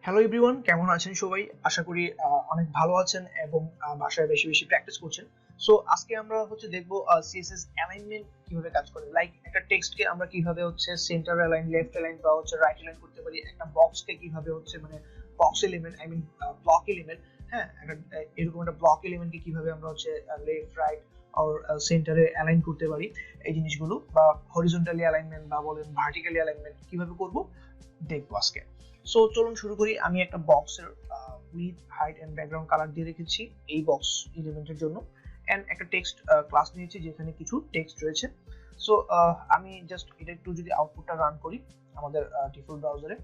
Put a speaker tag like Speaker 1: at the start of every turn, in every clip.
Speaker 1: Hello everyone, কেমন আছেন সবাই? আশা করি অনেক ভালো আছেন এবং বাসায় বেশি বেশি প্র্যাকটিস করছেন। সো আজকে আমরা দেখব সিএসএস অ্যালাইনমেন্ট কিভাবে কাজ করে। লাইক একটা টেক্সটকে আমরা কিভাবে সেন্টার অ্যালাইন, লেফট অ্যালাইন বা রাইট অ্যালাইন করতে পারি। একটা বক্সকে কিভাবে box element, I mean block element, হ্যাঁ, এরকম একটা ব্লক এলিমেন্টকে কিভাবে আমরা লেফট, রাইট আর সেন্টারে অ্যালাইন করতে পারি। এই জিনিসগুলো বা হরিজন্টালি অ্যালাইনমেন্ট বা বলেন ভার্টিক্যালি অ্যালাইনমেন্ট কিভাবে করব দেখবো আজকে। সো চলুন শুরু করি। আমি একটা বক্সের width, height and background colour দিয়ে রেখেছি এই বক্স এলিমেন্টের জন্য, এন্ড একটা টেক্সট ক্লাস নিয়েছি যেখানে কিছু টেক্সট রয়েছে। সো আমি জাস্ট এটা একটু যদি আউটপুটটা রান করি আমাদের ডিফল্ট ব্রাউজারে,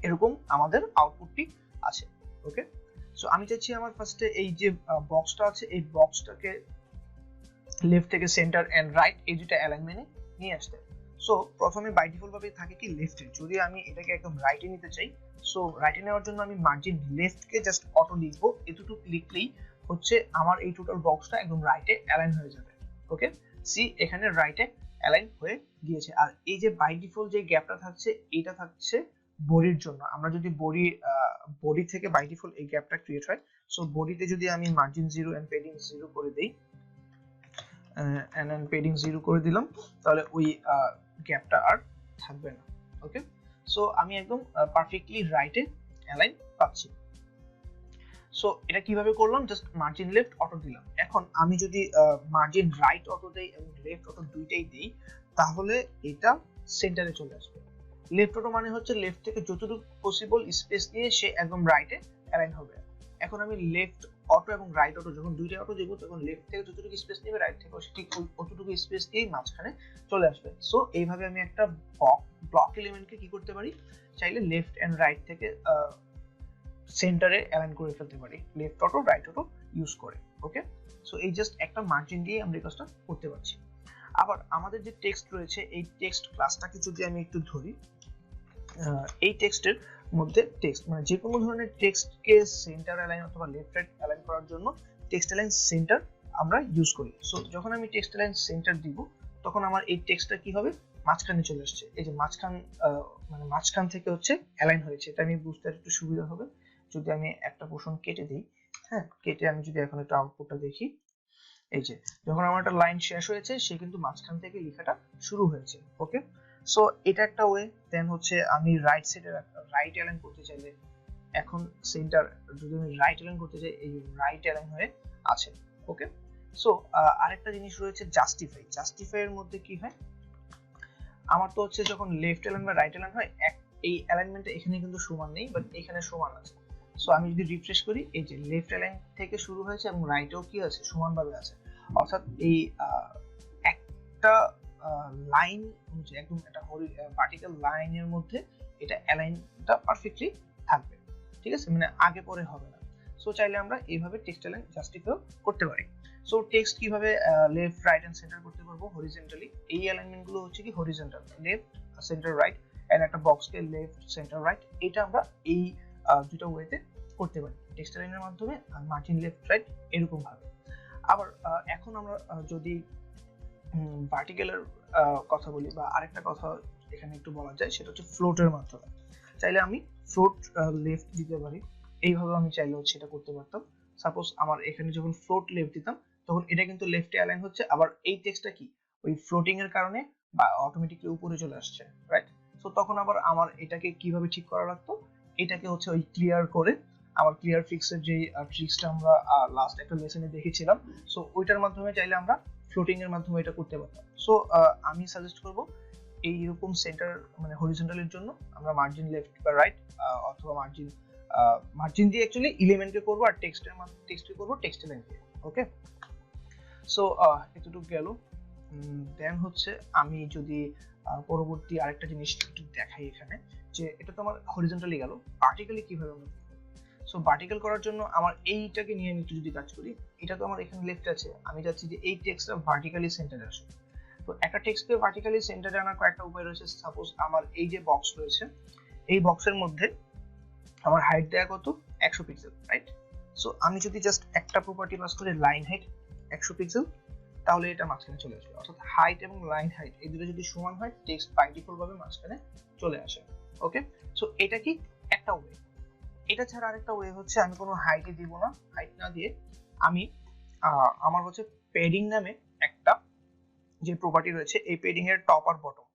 Speaker 1: এরকম আমাদের আউটপুটটি আছে। ওকে, সো আমি চাইছি আমার ফার্স্টে এই যে বক্সটা আছে এই বক্সটাকে লেফট থেকে সেন্টার এন্ড রাইট এই দুটো অ্যালাইনমেন্টে নিয়ে আসতে। সো প্রথমে বাই ডিফল্ট ভাবে থাকে কি লেফটে, যদি আমি এটাকে একদম রাইটে নিতে চাই, সো রাইটে নেওয়ার জন্য আমি মার্জিন লেফটকে জাস্ট অটো লিখবো। এতটুকু লিখলেই আমার এই টোটাল বক্সটা একদম রাইটে অ্যালাইন হয়ে যাবে। ওকে, সি এখানে রাইটে অ্যালাইন হয়ে গিয়েছে। আর এই যে বাই ডিফল্ট যে গ্যাপটা থাকছে এটা থাকছে বডির জন্য। আমরা যদি বডি থেকে বাই ডিফল্ট এই গ্যাপটা ক্রিয়েট হয়, সো বডিতে যদি আমি মার্জিন 0 এন্ড পেডিং 0 করে দেই এন্ড পেডিং 0 করে দিলাম, তাহলে ওই গ্যাপটা আর থাকবে না। ওকে, সো আমি একদম পারফেক্টলি রাইটে অ্যালাইন পাচ্ছি। সো এটা কিভাবে করলাম, জাস্ট মার্জিন লেফট অটো দিলাম। এখন আমি যদি মার্জিন রাইট অটো দেই এবং লেফট অটো দুইটাই দেই, তাহলে এটা সেন্টারে চলে আসবে। লেফট অটো মানে হচ্ছে লেফট থেকে যতটুকু পসিবল স্পেস নিয়ে সে একদম রাইটে অ্যালাইন হবে। এখন আমি লেফট অটো এবং রাইট অটো যখন দুইটা অটো দেবো, তখন লেফট থেকে যতটুকু স্পেস নেবে রাইট থেকে ঠিক অতটুকু স্পেস দিয়েই মাঝখানে চলে আসবে। সো এইভাবে আমি একটা ব্লক এলিমেন্টকে কি করতে পারি, চাইলে লেফট এন্ড রাইট থেকে সেন্টারে অ্যালাইন করে ফেলতে পারি left auto right auto use করে। ওকে, সো এই জাস্ট একটা মার্জিন দিয়ে আমরা এই কাজটা করতে পারছি। আবার আমাদের যে টেক্সট রয়েছে এই টেক্সট ক্লাসটাকে যদি আমি একটু ধরি, এই টেক্সটের মধ্যে টেক্সট মানে যে কোনো ধরনের টেক্সটকে সেন্টার অ্যালাইন অথবা লেফট রাইট অ্যালাইন করার জন্য টেক্সট অ্যালাইন সেন্টার আমরা ইউজ করি। সো যখন আমি টেক্সট অ্যালাইন সেন্টার দিব, তখন আমার এই টেক্সটটা কি হবে, মাঝখানে চলে আসছে। এই যে মাঝখান থেকে অ্যালাইন হয়েছে। এটা আমি বুঝতে একটু সুবিধা হবে যদি আমি একটা পোর্শন কেটে দিই। হ্যাঁ, কেটে আমি যদি এখন একটা আউটপুটটা দেখি, এই যে যখন আমার একটা লাইন শেষ হয়েছে সে কিন্তু মাঝখান থেকে লেখাটা শুরু হয়েছে। ওকে, সো এটা একটা ওয়ে। দেন আমি রাইট সাইডে রাইট অ্যালাইন করতে চাইলে, এখন সেন্টার যদি আমি রাইট অ্যালাইন করতে চাই, এই রাইট অ্যালাইন হয়ে আছে। ওকে, সো আরেকটা জিনিস রয়েছে জাস্টিফাই। জাস্টিফাই এর মধ্যে কি হয়, আমার তো যখন লেফট অ্যালাইন বা রাইট অ্যালাইন হয়, এই অ্যালাইনমেন্টটা এখানে কিন্তু সমান নেই, বাট এখানে সমান আছে। সো আমি যদি রিফ্রেশ করি, এই যে লেফট অ্যালাইন থেকে শুরু হয়েছে এবং রাইটেও কি আছে, সমানভাবে আছে। অর্থাৎ এই একটা লাইন একদম একটা ভার্টিক্যাল লাইনের মধ্যে এটা অ্যালাইনটা পারফেক্টলি থাকবে। ঠিক আছে, মানে আগে পরে হবে না। সো চাইলে আমরা এইভাবে টেক্সট অ্যালাইন জাস্টিফাই করতে পারি। সো টেক্সট কিভাবে লেফট, রাইট এন্ড সেন্টার করতে পারবো হরিজন্টালি। এই অ্যালাইনমেন্ট গুলো কি horizontal, left centre right, and একটা বক্সকে লেফট সেন্টার রাইট, এটা আমরা এই দুটো ওয়েতে করতে পারি টেক্সট অ্যালাইনের মাধ্যমে, মার্জিন লেফট রাইট এরকম ভাবে। আবার এখন আমরা যদি ভার্টিক্যালের কথা বলি, বা আরেকটা কথা এখানে একটু বলা যায়, সেটা ফ্লোটের মাধ্যমে। চাইলে আমি ফ্লোট লেফট দিতে পারি, এইভাবে আমি চাইলে এটা করতে পারতাম। সাপোজ আমার এখানে যখন ফ্লোট লেফট দিতাম, তখন এটা কিন্তু লেফটে অ্যালাইন হচ্ছে। আবার এই টেক্সটটা কি ওই ফ্লোটিং এর কারণে বা অটোমেটিকলি উপরে চলে আসছে, রাইট? সো তখন আবার আমার এটাকে কিভাবে ঠিক করা লাগতো, এটাকে ওই ক্লিয়ার করে আমার ক্লিয়ার ফিক্সের যে ট্রিক্সটা আমরা লাস্ট একটা লেসনে দেখেছিলাম, সো ওইটার মাধ্যমে চাইলে আমরা ফ্লোটিং এর মাধ্যমে এটা করতে পারতাম। সো আমি সাজেস্ট করব এইরকম সেন্টার মানে হরিজন্টালের জন্য আমরা মার্জিন লেফট বা রাইট অথবা মার্জিন দিয়ে অ্যাকচুয়ালি এলিমেন্টকে করব, আর টেক্সটকে করব টেক্সট লাইন দিয়ে। ওকে, সো এতটুকু গেল। দেন আমি যদি পরবর্তী আরেকটা জিনিস একটু দেখাই এখানে, যে এটা তো আমার হরিজন্টালি গেল, ভার্টিক্যালি কিভাবে আমরা। সো ভার্টিক্যাল করার জন্য আমার এইটাকে নিয়ে আমি একটু যদি কাজ করি, এটা তো আমার এখানে লেফট আছে, আমি চাচ্ছি যে এই টেক্সটটা ভার্টিক্যালি সেন্টারে আসে। তো একটা টেক্সটকে ভার্টিক্যালি সেন্টারে আনার কয়েকটা উপায় রয়েছে। সাপোজ আমার এই যে বক্স রয়েছে, এই বক্সের মধ্যে আমার হাইট দেয়া কত, 100 পিক্সেল, রাইট? সো আমি যদি জাস্ট একটা প্রপার্টি পাস করি, লাইন হাইট 100 পিক্সেল, তাহলে এটা মাঝখানে চলে আসবে। অর্থাৎ হাইট এবং লাইন হাইট এই দুটো যদি সমান হয়, টেক্সট বাই ডিফল্ট ভাবে মাঝখানে চলে আসে। ওকে, সো এটা কি একটা ওয়ে। এটা ছাড়া আরেকটা ওয়ে হচ্ছে আমি কোনো হাইটই দিব না, হাইট না দিয়ে আমি আমার হচ্ছে পেডিং নামে একটা যে প্রপার্টি রয়েছে, এই পেডিং এর টপ আর বটম,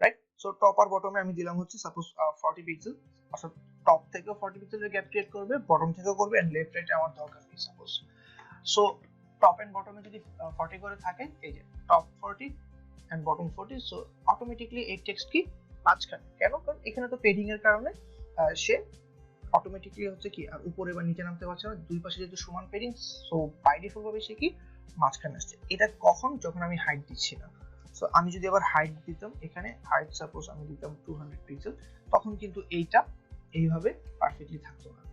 Speaker 1: রাইট? সো টপ আর বটমে আমি দিলাম হচ্ছে সাপোজ 40 পিক্সেল, অর্থাৎ টপ থেকেও 40 পিক্সেলের গ্যাপ ক্রিয়েট করবে, বটম থেকেও করবে, এন্ড লেফট রাইটে আমার দরকার নেই সাপোজ। সো টপ এন্ড বটমে যদি 40 করে থাকে, এই যে top 40 and bottom 40, so automatically এই টেক্সট কি মাঝখানে, কেন? কারণ এখানে তো পেডিং এর কারণে সে অটোমেটিক্যালি হচ্ছে কি আর উপরে বা নিচে নামতে পারছে না, দুই পাশে যেহেতু সমান পেডিং, সো বাই ডিফল্ট ভাবে সে কি মাঝখানে আসছে। এটা কখন? যখন আমি হাইট দিচ্ছি না। সো আমি যদি আবার হাইট দিতাম, এখানে হাইট সাপোজ আমি দিতাম 200 পিক্সেল, তখন কিন্তু এইটা এইভাবে পারফেক্টলি থাকতো না।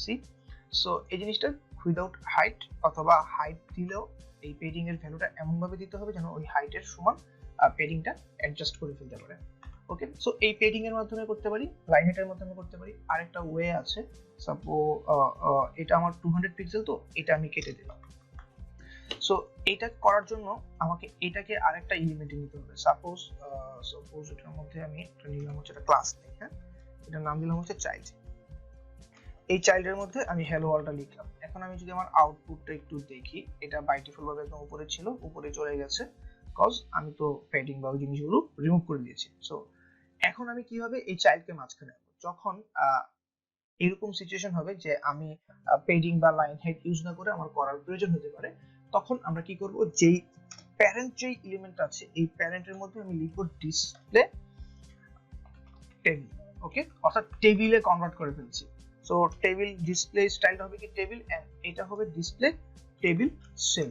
Speaker 1: সি, সো এই জিনিসটা উইদাউট হাইট অথবা হাইট দিলেও এই পেডিং এর ভ্যালুটা এমন ভাবে দিতে হবে যেন ওই হাইটের সমান পেডিংটা অ্যাডজাস্ট করে ফেলতে পারে। ওকে, সো এই পেডিং এর মাধ্যমে করতে পারি, লাইন হেডের মাধ্যমে করতে পারি। আরেকটা ওয়ে আছে, সাপোজ এটা আমার 200 পিক্সেল, তো এটা আমি কেটে দিলাম। সো এটা করার জন্য আমাকে এটাকে আরেকটা এলিমেন্টে নিতে হবে। সাপোজ এটার মধ্যে আমি একটা নিলাম হচ্ছে একটা ক্লাস নেই, হ্যাঁ, এটার নাম দিলাম হচ্ছে চাইল্ড। এই চাইল্ডের মধ্যে আমি হ্যালো ওয়ার্ল্ডটা লিখলাম। এখন আমি যদি আমার আউটপুটটা একটু দেখি, এটা বাই ডিফল্ট ভাবে একদম উপরে ছিল, উপরে চলে গেছে, কজ আমি তো পেডিং বা ওই জিনিসগুলো রিমুভ করে দিয়েছি। সো এখন আমি কিভাবে এই চাইল্ডকে মাঝখানে আনবো? যখন এরকম সিচুয়েশন হবে যে আমি পেডিং বা লাইন হেড ইউজ না করে আমার করার প্রয়োজন হতে পারে, তখন আমরা কি করব, যেই প্যারেন্ট যেই এলিমেন্ট আছে এই প্যারেন্টের মধ্যে আমি লিখব ডিসপ্লে টেবিল। ওকে, অর্থাৎ টেবিলে কনভার্ট করে ফেলছি। সো টেবিল ডিসপ্লে স্টাইলটা হবে কি টেবিল, এন্ড এটা হবে ডিসপ্লে টেবিল সেল।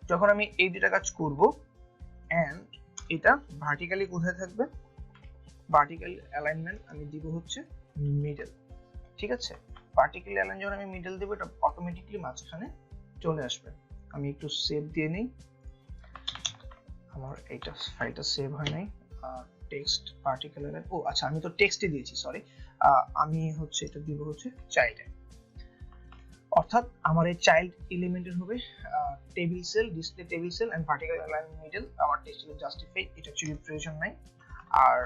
Speaker 1: যখন আমি এই দুটো কাজ করব, এন্ড এটা ভার্টিক্যালি কোথায় থাকবে, ভার্টিক্যাল অ্যালাইনমেন্ট আমি দিব হচ্ছে মিডল, ঠিক আছে? ভার্টিক্যাল অ্যালাইন যখন আমি মিডল দেব, এটা অটোমেটিক্যালি মাঝখানে চলে আসবে। আমি একটু সেভ দিয়ে নেই, আমার এইটা ফাইলটা সেভ হয় নাই। টেক্সট ভার্টিক্যাল অ্যালাইন, ও আচ্ছা আমি তো টেক্সটই দিয়েছি, সরি। আমি হচ্ছে এটা দিব হচ্ছে চাইল্ড, অর্থাৎ আমার এই চাইল্ড এলিমেন্টের হবে table cell, display table cell and vertical align middle. আমার টেক্সট জাস্টিফাই, এটা অ্যাকচুয়ালি প্রয়োজন নাই। আর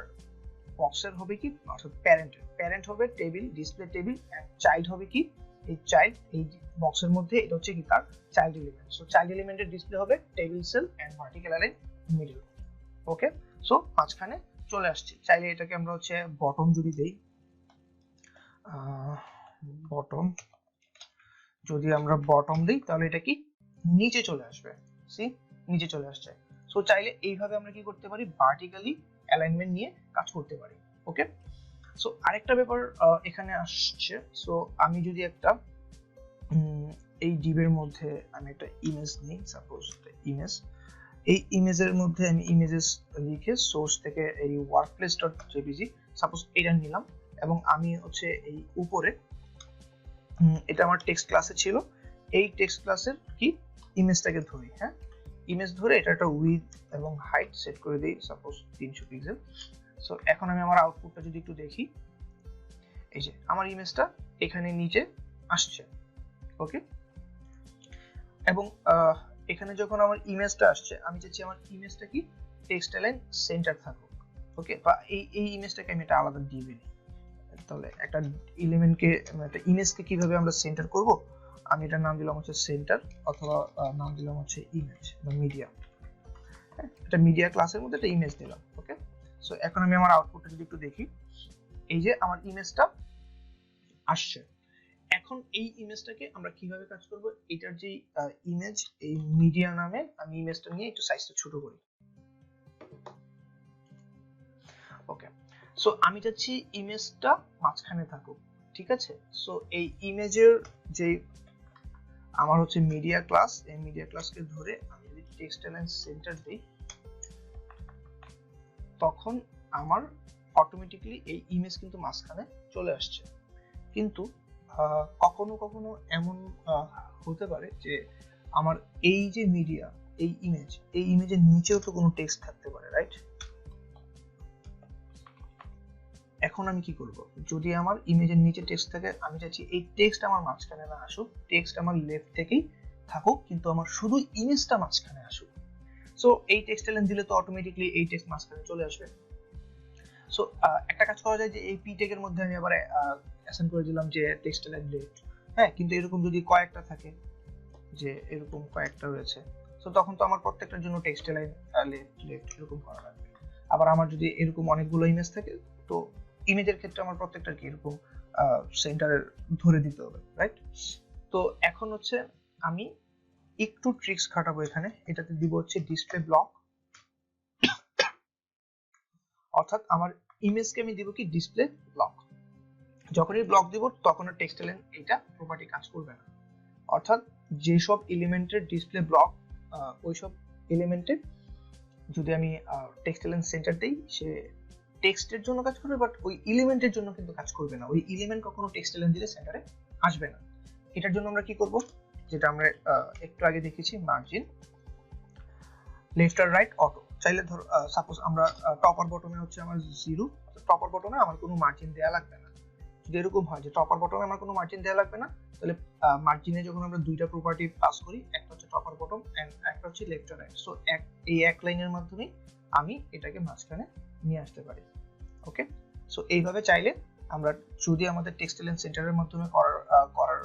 Speaker 1: বক্সের হবে কি, অর্থাৎ প্যারেন্ট হবে table, display table, and child হবে কি, এই চাইল্ড এই বক্সের মধ্যে এটা হচ্ছে কি তার চাইল্ড এলিমেন্ট। সো চাইল্ড এলিমেন্টের ডিসপ্লে হবে table cell and vertical align middle. Okay, so মাঝখানে চলে আসছে। চাইলে এটাকে আমরা হচ্ছে বটম যদি দেই, বটম যদি আমরা বটম দিই তাহলে এটা কি নিচে চলে আসবে। সি, নিচে চলে আসছে। সো চাইলে এইভাবে আমরা কি করতে পারি, ভার্টিক্যালি অ্যালাইনমেন্ট নিয়ে কাজ করতে পারি। ওকে, সো আরেকটা ব্যাপার এখানে আসছে। সো আমি যদি একটা এই ডিবের মধ্যে আমি একটা ইমেজ নিই, সাপোজ ইমেজ, এই ইমেজের মধ্যে আমি ইমেজেস লিখে সোর্স থেকে এই workplace.jpg সাপোজ এটা নিলাম, এবং আমি হচ্ছে এই উপরে এটা আমার টেক্সট ক্লাসে ছিল, এই টেক্সট ক্লাসের কি ইমেজটাকে ধরি, হ্যাঁ, ইমেজ ধরে এটা একটা উইডথ এবং হাইট সেট করে দিই সাপোজ 300 পিক্সেল। সো এখন আমি আমার আউটপুটটা যদি একটু দেখি, এই যে আমার ইমেজটা এখানে নিচে আসছে। ওকে, এবং এখানে যখন আমার ইমেজটা আসছে, আমি চাচ্ছি আমার ইমেজটা কি টেক্সট লাইন সেন্টার থাকুক। ওকে, বা এই ইমেজটাকে আমি একটা আলাদা দিবি, তাহলে একটা এলিমেন্টকে একটা ইমেজকে কিভাবে আমরা সেন্টার করব, আমি এটার নাম দিলাম হচ্ছে সেন্টার, অথবা নাম দিলাম হচ্ছে ইমেজ বা মিডিয়া। এটা মিডিয়া ক্লাসের মধ্যে একটা ইমেজ দিলাম। ওকে, সো এখন আমি আমার আউটপুটটা যদি একটু দেখি, এই যে আমার ইমেজটা আসছে। এখন এই ইমেজটাকে আমরা কিভাবে কাজ করব, এটার যে ইমেজ, এই মিডিয়া নামে আমি ইমেজটা নিয়ে একটু সাইজটা ছোট করি। ওকে, সো আমি চাচ্ছি ইমেজটা মাঝখানে থাকুক, ঠিক আছে? সো এই ইমেজের যে আমার হচ্ছে মিডিয়া ক্লাস, এই মিডিয়া ক্লাসকে ধরে আমি যদি টেক্সট লাইন সেন্টার দিই, তখন আমার অটোমেটিক্যালি এই ইমেজ কিন্তু মাঝখানে চলে আসছে। কিন্তু কখনো কখনো এমন হতে পারে যে আমার এই যে মিডিয়া, এই ইমেজের নিচেও তো কোনো টেক্সট থাকতে পারে, রাইট? এখন আমি কি করব, যদি আমার ইমেজের নিচে টেক্সট থাকে, আমি চাচ্ছি এই টেক্সট আমার মাঝখানে না আসুক, টেক্সট আমার লেফট থেকেই থাকুক, কিন্তু আমার শুধু ইমেজটা মাঝখানে আসুক। সো এই টেক্সট লাইন দিলে তো অটোমেটিক্যালি এই টেক্সট মাঝখানে চলে আসবে। সো একটা কাজ করা যায় যে এই পি ট্যাগের মধ্যে আমি আবার অ্যাসাইন করে দিলাম যে টেক্সট লাইন লেফট। হ্যাঁ, কিন্তু এরকম যদি কয়েকটা থাকে, যে এরকম কয়েকটা রয়েছে, সো তখন তো আমার প্রত্যেকটার জন্য টেক্সট লাইন লেফট লেফট এরকম করা লাগবে। আবার আমার যদি এরকম অনেকগুলো ইমেজ থাকে, তো ইমেজের ক্ষেত্রে আমার প্রত্যেকটার কি এরকম সেন্টারের ধরে দিতে হবে, রাইট? তো এখন হচ্ছে আমি একটু ট্রিক্স খাটাবো এখানে। এটাতে দিব হচ্ছে ডিসপ্লে ব্লক, অর্থাৎ আমার ইমেজকে আমি দিব কি ডিসপ্লে ব্লক। যখনই ব্লক দিব তখন আর টেক্সট লাইন এটা প্রপার্টি কাজ করবে না। অর্থাৎ যেসব এলিমেন্টের ডিসপ্লে ব্লক, ওইসব এলিমেন্টে যদি আমি টেক্সট লাইন সেন্টার দেই, সে টেক্সটের জন্য কাজ করবে, বাট ওই এলিমেন্টের জন্য কিন্তু কাজ করবে না। ওই এলিমেন্ট কখনো টেক্সট লাইন দিলে সেন্টারে আসবে না। এটার জন্য আমরা কি করব, যেটা আমরা একটু আগে দেখেছি, মার্জিন লেফট আর রাইট অটো। চাইলে ধর সাপোজ আমরা টপার বটমে হচ্ছে আমার 0, টপার বটমে আমার কোনো মার্জিন দেয়া লাগবে না। যদি এরকম হয় যে টপার বটমে আমার কোনো মার্জিন দেয়া লাগবে না, তাহলে মার্জিনে যখন আমরা দুইটা প্রপার্টি পাস করি, একটা হচ্ছে টপার বটম এন্ড একটা হচ্ছে লেফট আর রাইট, সো এই এক লাইনের মাধ্যমে আমি এটাকে মাঝখানে নিয়ে আসতে পারি। ওকে, সো এইভাবে চাইলে আমরা যদি আমাদের টেক্সট লাইন সেন্টারের মাধ্যমে করার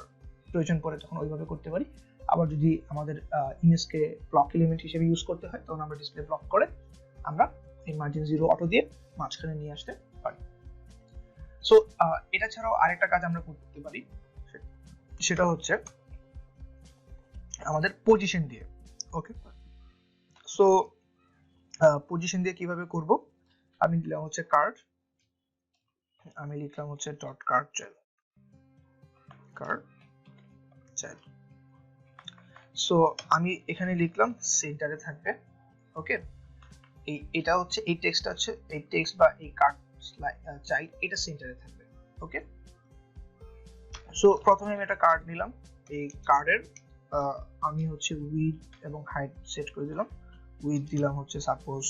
Speaker 1: প্রয়োজন পড়ে তখন ওইভাবে করতে পারি। আবার যদি আমাদের ইমেজকে ব্লক এলিমেন্ট হিসেবে ইউজ করতে হয়, তখন আমরা ডিসপ্লে ব্লক করে আমরা এই মার্জিন 0 অটো দিয়ে মাঝখানে নিয়ে আসতে পারি। সো এটা ছাড়াও আরেকটা কাজ আমরা করতে পারি, সেটা হচ্ছে আমাদের পজিশন দিয়ে। ওকে, সো পজিশন দিয়ে কিভাবে করব, আমি দিলাম হচ্ছে কার্ড, আমি লিখলাম হচ্ছে ডট কার্ড চাইল্ড। সো আমি এখানে লিখলাম সেন্টারে থাকবে। ওকে, এটা হচ্ছে এই টেক্সটটা হচ্ছে এই টেক্সট বা এই কার্ড চাইল্ড, এটা সেন্টারে থাকবে। ওকে, সো প্রথমে আমি একটা কার্ড নিলাম। এই কার্ডের আমি হচ্ছে উইডথ এবং হাইট সেট করে দিলাম। উইডথ দিলাম হচ্ছে suppose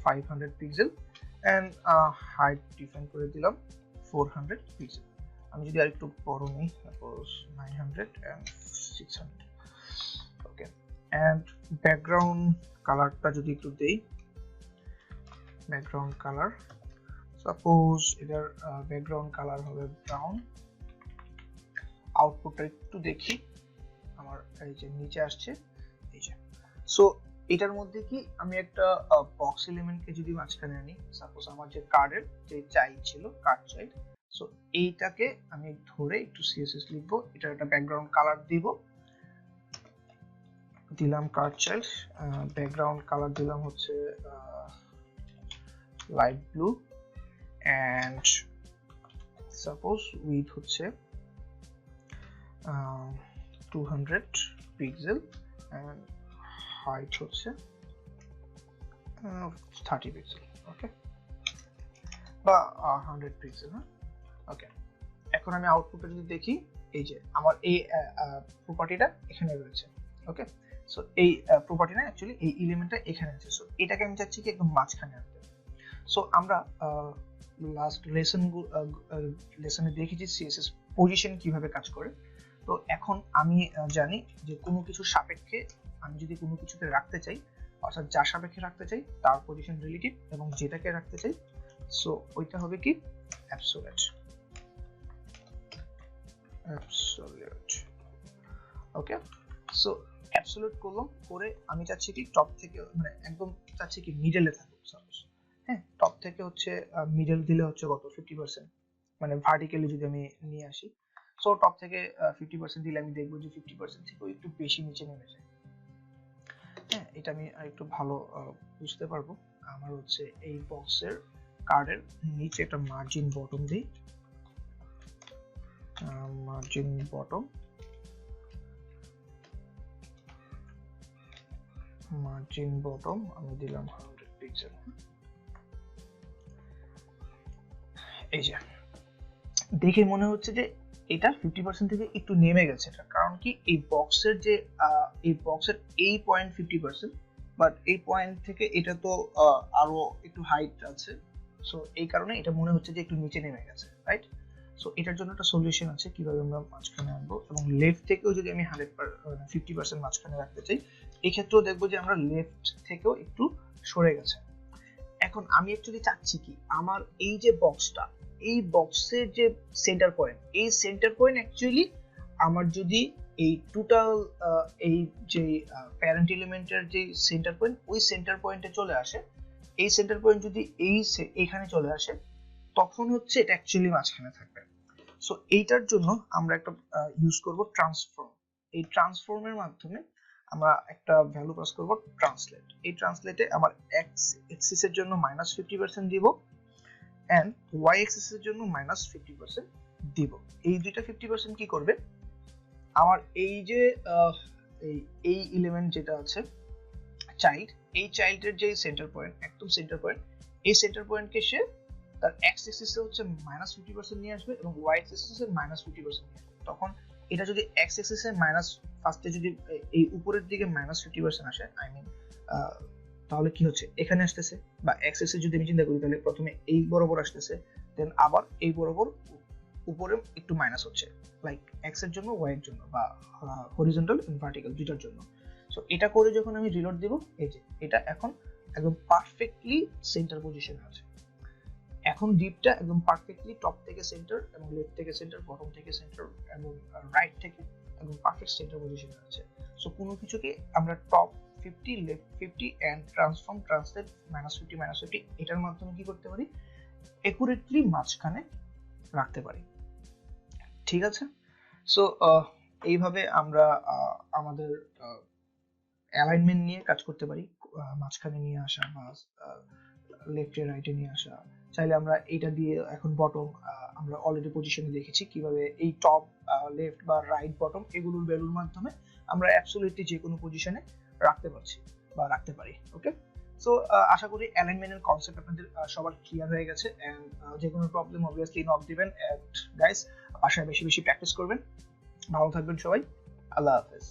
Speaker 1: 500 pixel and height define করে দিলাম 400 পিক্সেল। আমি যদি আরেকটু বড় নিই, suppose 900 and 600। Okay, and background কালারটা যদি একটু দেই, ব্যাকগ্রাউন্ড কালার সাপোজ এটার ব্যাকগ্রাউন্ড কালার হবে ব্রাউন। আউটপুটটা একটু দেখি, আমার এই যে নিচে আসছে, এই যে। সো এটার মধ্যে কি আমি একটা বক্স এলিমেন্টকে যদি মাঝখানে আনি, সাপোজ আমার যে কার্ডের যে চাইল্ড ছিল, কার্ড চাইল্ড, সো এইটাকে আমি ধরে একটু সিএসএস লিখবো, এটার একটা ব্যাকগ্রাউন্ড কালার দিব, দিলাম কার্ড চাইল্ড, ব্যাকগ্রাউন্ড কালার দিলাম হচ্ছে light blue and suppose with হচ্ছে 200 পিক্সেল এন্ড হাইট হচ্ছে 30 পিক্সেল। ওকে, বা 100 পিক্সেল। হ্যাঁ, ওকে। এখন আমি আউটপুটটা যদি দেখি, এই যে আমার এই প্রপার্টিটা এখানে রয়েছে। ওকে, সো এই প্রপার্টিটা অ্যাকচুয়ালি এই এলিমেন্টটা এখানে আছে, সো এটাকে আমি চাচ্ছি কি একদম মাঝখানে আনতে। সো আমরা লাস্ট লেসনে দেখেছি সিএসএস পজিশন কিভাবে কাজ করে। তো এখন আমি জানি যে কোনো কিছু সাপেক্ষে আমি যদি কোনো কিছুকে রাখতে চাই, অর্থাৎ যার সাপেক্ষে রাখতে চাই তার পজিশন রিলেটিভ, এবং যেটাকে রাখতে চাই সো ওইটা হবে কি অ্যাবসোলিউট। ওকে, সো অ্যাবসোলিউট করলাম, করে আমি চাচ্ছি কি টপ থেকে, মানে একদম চাচ্ছি কি মিডলে থাকুক সাপোজ। হ্যাঁ, টপ থেকে হচ্ছে মিডল দিলে হচ্ছে কত 50%, মানে ভার্টিক্যালি যদি আমি নিয়ে আসি, সো টপ থেকে 50% দিলে আমি দেখবো যে 50% থেকে একটু বেশি নিচে নেমে যায়। হ্যাঁ, এটা আমি আরেকটু ভালো বুঝতে পারবো। আমার হচ্ছে এই বক্সের কার্ডের নিচে একটা মার্জিন বটম দিই, মার্জিন বটম, আমি দিলাম 100 পিক্সেল। এই যে দেখে মনে হচ্ছে যে এটা 50% থেকে একটু নেমে গেছে। এটা কারণ কি, এই বক্সের যে এই পয়েন্ট 50%, বাট এই পয়েন্ট থেকে এটা তো আরো একটু হাইট আছে, সো এই কারণে এটা মনে হচ্ছে যে একটু নিচে নেমে গেছে, রাইট? সো এটার জন্য একটা সলিউশন আছে কিভাবে আমরা মাঝখানে আনবো, এবং লেফট থেকেও যদি আমি 50% মাঝখানে রাখতে চাই, এই ক্ষেত্রেও দেখবো যে আমরা লেফট থেকেও একটু সরে গেছে। এখন আমি অ্যাকচুয়ালি চাচ্ছি কি, আমার এই যে বক্সটা, এই বক্সের যে সেন্টার পয়েন্ট, এই সেন্টার পয়েন্ট অ্যাকচুয়ালি আমার যদি এই টোটাল এই যে প্যারেন্ট এলিমেন্টের যে সেন্টার পয়েন্ট, ওই সেন্টার পয়েন্টে চলে আসে, এই সেন্টার পয়েন্ট যদি এইখানে চলে আসে, তখন হচ্ছে এটা অ্যাকচুয়ালি মাঝখানে থাকবে। সো এইটার জন্য আমরা একটা ইউজ করব ট্রান্সফর্ম। এই ট্রান্সফর্মের মাধ্যমে আমরা একটা ভ্যালু পাস করব ট্রান্সলেট। এই ট্রান্সলেটে আমার এক্স এক্সিসের জন্য -50% দিব এন্ড ওয়াই এক্সিসের জন্য -50% দিব। এই দুইটা 50% কি করবে, আমার এই যে এই এলিমেন্ট যেটা আছে চাইল্ড, এই চাইল্ডের যে সেন্টার পয়েন্ট, একদম সেন্টার পয়েন্ট, এই সেন্টার পয়েন্টকে সে তার এক্স এক্সিসে হচ্ছে -50% নিয়ে আসবে এবং ওয়াই এক্সিসে -50% নিয়ে আসবে। তখন এটা যদি এক্স এক্সিসে ফার্স্টে যদি এই উপরের দিকে -50% আসে, আই মিন তাহলে কি হচ্ছে, এখানে আসতেছে, বা এক্স এক্সিস যদি আমি চিন্তা করি তাহলে প্রথমে এই বরাবর আসতেছে, দেন আবার এই বরাবর উপরে একটু মাইনাস হচ্ছে, লাইক এক্স এর জন্য ওয়াই এর জন্য, বা হরিজন্টাল এন্ড ভার্টিক্যাল দুটার জন্য। সো এটা করে যখন আমি রিলোড দিব, এই যে এটা এখন একদম পারফেক্টলি সেন্টার পজিশনে আছে। এখন ডিপটা একদম পারফেক্টলি টপ থেকে সেন্টার এবং লেফট থেকে সেন্টার, বটম থেকে সেন্টার এবং রাইট থেকে একদম পারফেক্ট সেন্টার পজিশনে আছে। সো কোনো কিছুকে আমরা top 50 left 50 and transform translate -50 -50 এটার মাধ্যমে কি করতে পারি, একুরেটলি মাঝখানে রাখতে পারি। ঠিক আছে। সো এইভাবে আমরা আমাদের অ্যালাইনমেন্ট নিয়ে কাজ করতে পারি, মাঝখানে নিয়ে আসা বা লেফটে রাইটে নিয়ে আসা। চাইলে আমরা এইটা দিয়ে এখন বটম, আমরা অলরেডি পজিশনে দেখেছি কিভাবে এই টপ, লেফট বা রাইট, বটম এগুলোর ভ্যালুর মাধ্যমে আমরা অ্যাবসলিউটলি যে কোনো পজিশনে রাখতে পারছি বা রাখতে পারি। ওকে, সো আশা করি অ্যালাইনমেন্টের কনসেপ্ট আপনাদের সবার ক্লিয়ার হয়ে গেছে। এন্ড যে কোনো প্রবলেম অবভিয়াসলি নক দিবেন। এন্ড গাইস, বাসায় বেশি বেশি প্র্যাকটিস করবেন। ভালো থাকবেন সবাই, আল্লাহ হাফেজ।